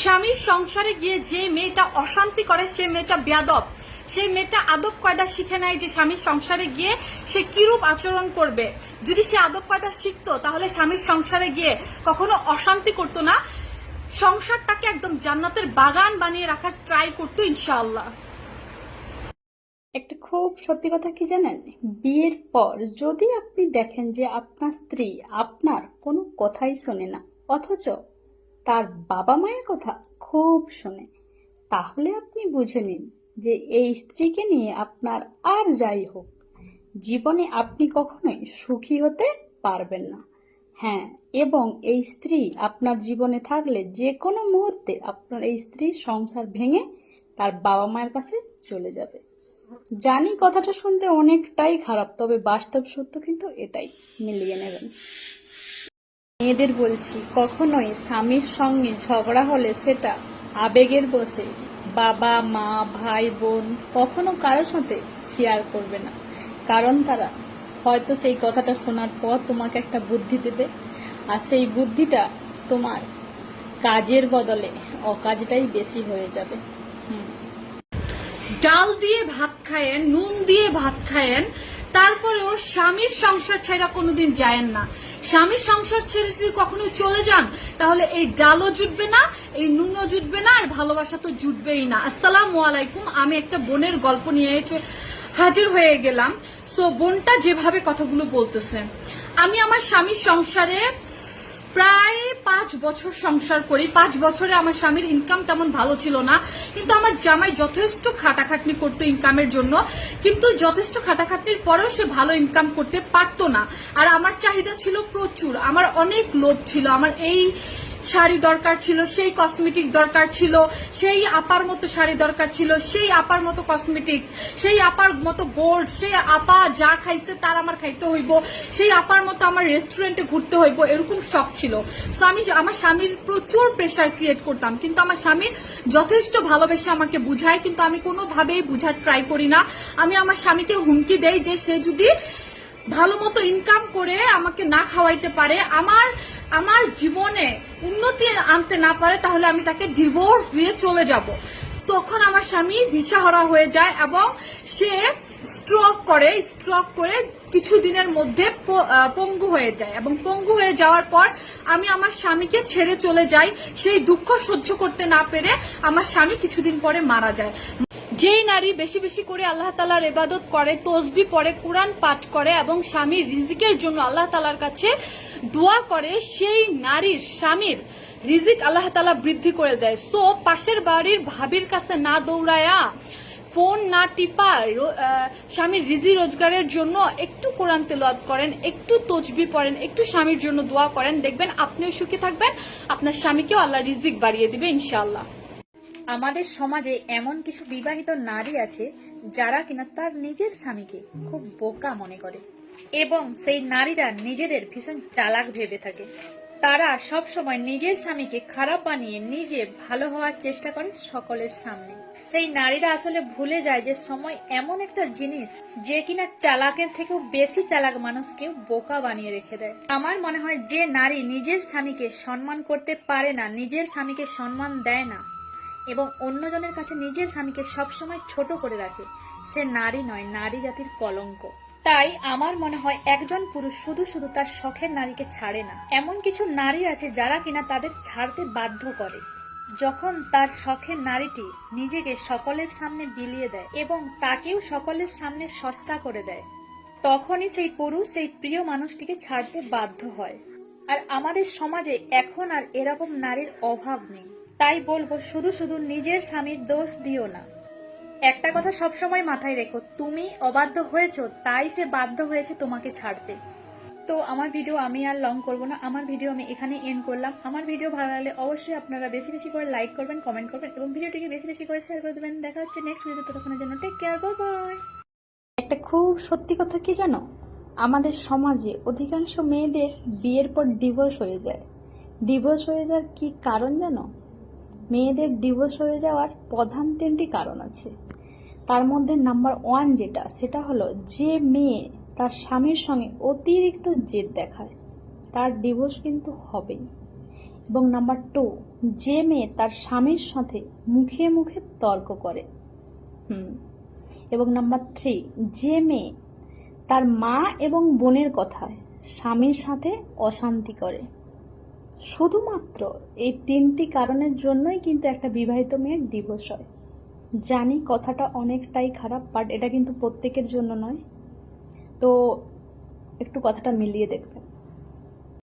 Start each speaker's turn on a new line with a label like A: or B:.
A: স্বামীর সংসারে গিয়ে যে মেয়েটা অশান্তি করে সে মেয়েটা বেয়াদব। সেই মেয়েটা আদব কায়দা শিখে নেয় যে স্বামীর সংসারে গিয়ে সে কিরূপ আচরণ করবে। যদি সে আদব কায়দা শিখতো তাহলে স্বামীর সংসারে গিয়ে কখনো অশান্তি করতো না, সংসারটাকে একদম জান্নাতের বাগান বানিয়ে রাখার ট্রাই করতো ইনশাআল্লাহ।
B: একটা খুব সত্যি কথা কি জানেন, বিয়ের পর যদি আপনি দেখেন যে আপনার স্ত্রী আপনার কোনো কথাই শোনে না, অথচ তার বাবা মায়ের কথা খুব শোনে, তাহলে আপনি বুঝে নিন যে এই স্ত্রীকে নিয়ে আপনার আর যাই হোক জীবনে আপনি কখনোই সুখী হতে পারবেন না। হ্যাঁ, এবং এই স্ত্রী আপনার জীবনে থাকলে যে কোনো মুহূর্তে আপনার এই স্ত্রী সংসার ভেঙে তার বাবা মায়ের কাছে চলে যাবে। জানি কথাটা শুনতে অনেকটাই খারাপ, তবে বাস্তব সত্য কিন্তু এটাই, মিলিয়ে নেবেন। মেয়েদের বলছি, কখনোই স্বামীর সঙ্গে ঝগড়া হলে সেটা আবেগের বশে বাবা মা ভাই বোন কখনো কারোর সাথে শেয়ার করবে না, কারণ তারা হয়তো সেই কথাটা শোনার পর তোমাকে একটা বুদ্ধি দেবে, আর সেই বুদ্ধিটা তোমার কাজের বদলে অকাজটাই বেশি হয়ে যাবে।
A: ডাল দিয়ে ভাত খায়েন, নুন দিয়ে ভাত খায়েন, তারপরেও স্বামীর সংসার ছেড়ে কোনোদিন যায়েন না। স্বামীর সংসার ছেড়ে যদি কখনো চলে যান তাহলে এই ডালও জুটবে না, এই নুনও জুটবে না, আর ভালোবাসা তো জুটবেই না। আসসালামু আলাইকুম। আমি একটা বোনের গল্প নিয়ে হাজির হয়ে গেলাম। সো বোনটা যেভাবে কথাগুলো বলতেছে, আমি আমার স্বামীর সংসারে প্রায় 5 বছর সংসার করি। 5 বছরে আমার স্বামীর ইনকাম তেমন ভালো ছিল না, কিন্তু আমার জামাই যথেষ্ট খাটাখাটনি করতো ইনকামের জন্য, কিন্তু যথেষ্ট খাটাখাটনির পরেও সে ভালো ইনকাম করতে পারতো না। আর আমার চাহিদা ছিল প্রচুর, আমার অনেক লোভ ছিল, আমার এই শাড়ি দরকার ছিল, সেই কসমেটিক দরকার ছিল, সেই আপার মতো শাড়ি দরকার ছিল, সেই আপার মতো কসমেটিক্স, সেই আপার মতো গোল্ড, সেই আপা যা খাইছে তার আমার খাইতে হইব, সেই আপার মতো আমার রেস্টুরেন্টে ঘুরতে হইব, এরকম শখ ছিল। সো আমি আমার স্বামীর প্রচুর প্রেশার ক্রিয়েট করতাম, কিন্তু আমার স্বামী যথেষ্ট ভালোবেসে আমাকে বুঝায়, কিন্তু আমি কোনোভাবেই বুঝার ট্রাই করি না। আমি আমার স্বামীকে হুমকি দেই যে সে যদি ভালো মতো ইনকাম করে আমাকে না খাওয়াইতে পারে, আমার জীবনে উন্নতি আনতে না পারে, তাহলে আমি তাকে ডিভোর্স দিয়ে চলে যাব। তখন আমার স্বামী দিশাহারা হয়ে যায় এবং সে স্ট্রোক করে কিছুদিনের মধ্যে পঙ্গু হয়ে যায়, এবং পঙ্গু হয়ে যাওয়ার পর আমি আমার স্বামীকে ছেড়ে চলে যাই। সেই দুঃখ সহ্য করতে না পেরে আমার স্বামী কিছুদিন পরে মারা যায়। যেই নারী বেশি বেশি করে আল্লাহ তাআলার ইবাদত করে, তসবিহ পড়ে, কোরআন পাঠ করে এবং স্বামীর রিজিকের জন্য আল্লাহ তাআলার কাছে দোয়া করে, সেই নারীর স্বামীর রিজিক আল্লাহ তাআলা বৃদ্ধি করে দেয়। সো পাশের বাড়ির ভাবির কাছে না দৌড়ায়া, ফোন না টিপা, স্বামীর রিজি রোজগারের জন্য একটু কোরআন তেলাওয়াত করেন, একটু তসবিহ পড়েন, একটু স্বামীর জন্য দোয়া করেন, দেখবেন আপনিও সুখী থাকবেন, আপনার স্বামীকেও আল্লাহ রিজিক বাড়িয়ে দিবে ইনশাআল্লাহ।
C: আমাদের সমাজে এমন কিছু বিবাহিত নারী আছে যারা কিনা তার নিজের স্বামীকে খুব বোকা মনে করে, এবং সেই নারীরা নিজেদের ভীষণ চালাক ভেবে থাকে। তারা সব সময় নিজের স্বামীকে খারাপ বানিয়ে নিজে ভালো হওয়ার চেষ্টা করে সকলের সামনে। সেই নারীরা আসলে ভুলে যায় যে সময় এমন একটা জিনিস যে কিনা চালাকের থেকেও বেশি চালাক মানুষকে বোকা বানিয়ে রেখে দেয়। আমার মনে হয় যে নারী নিজের স্বামীকে সম্মান করতে পারে না, নিজের স্বামীকে সম্মান দেয় না এবং অন্যজনের কাছে নিজের স্বামীকে সবসময় ছোট করে রাখে, সে নারী নয়, নারী জাতির কলঙ্ক। তাই আমার মনে হয় একজন পুরুষ শুধু শুধু তার শখের নারীকে ছাড়ে না। এমন কিছু নারী আছে যারা কিনা তাদের ছাড়তে বাধ্য করে। যখন তার শখের নারীটি নিজেকে সকলের সামনে বিলিয়ে দেয় এবং তাকেও সকলের সামনে সস্তা করে দেয়, তখনই সেই পুরুষ সেই প্রিয় মানুষটিকে ছাড়তে বাধ্য হয়। আর আমাদের সমাজে এখন আর এরকম নারীর অভাব নেই। তাই বলবো, শুধু শুধু নিজের স্বামীর দোষ দিও না। একটা কথা সবসময় মাথায় রেখো, তুমি অবাধ্য হয়েছো তাই সে বাধ্য হয়েছে তোমাকে ছাড়তে। তো আমার ভিডিও আমি আর লং করবো না, আমার ভিডিও আমি এখানে এন্ড করলাম। আমার ভিডিও ভালো লাগলে অবশ্যই আপনারা বেশি বেশি করে লাইক করবেন, কমেন্ট করবেন এবং ভিডিওটিকে বেশি বেশি করে শেয়ার করে দেবেন। দেখা হচ্ছে নেক্সট ভিডিওতে, ততক্ষণের জন্য টেক কেয়ার, বাই বাই।
B: একটা খুব সত্যি কথা কি জানো, আমাদের সমাজে অধিকাংশ মেয়েদের বিয়ের পর ডিভোর্স হয়ে যায়। ডিভোর্স হয়ে যাওয়ার কি কারণ জানো? মেয়েদের ডিভোর্স হয়ে যাওয়ার প্রধান 3টি কারণ আছে। তার মধ্যে নাম্বার 1 যেটা, সেটা হলো যে মেয়ে তার স্বামীর সঙ্গে অতিরিক্ত জেদ দেখায়, তার ডিভোর্স কিন্তু হবেই। এবং নাম্বার 2, যে মেয়ে তার স্বামীর সাথে মুখে মুখে তর্ক করে। এবং নাম্বার 3, যে মেয়ে তার মা এবং বোনের কথায় স্বামীর সাথে অশান্তি করে। শুধুমাত্র এই 3টি কারণের জন্যই কিন্তু একটা বিবাহিত মেয়ের ডিভোর্স হয়। জানি কথাটা অনেকটাই খারাপ, বাট এটা কিন্তু প্রত্যেকের জন্য নয়। তো একটু কথাটা মিলিয়ে দেখবেন।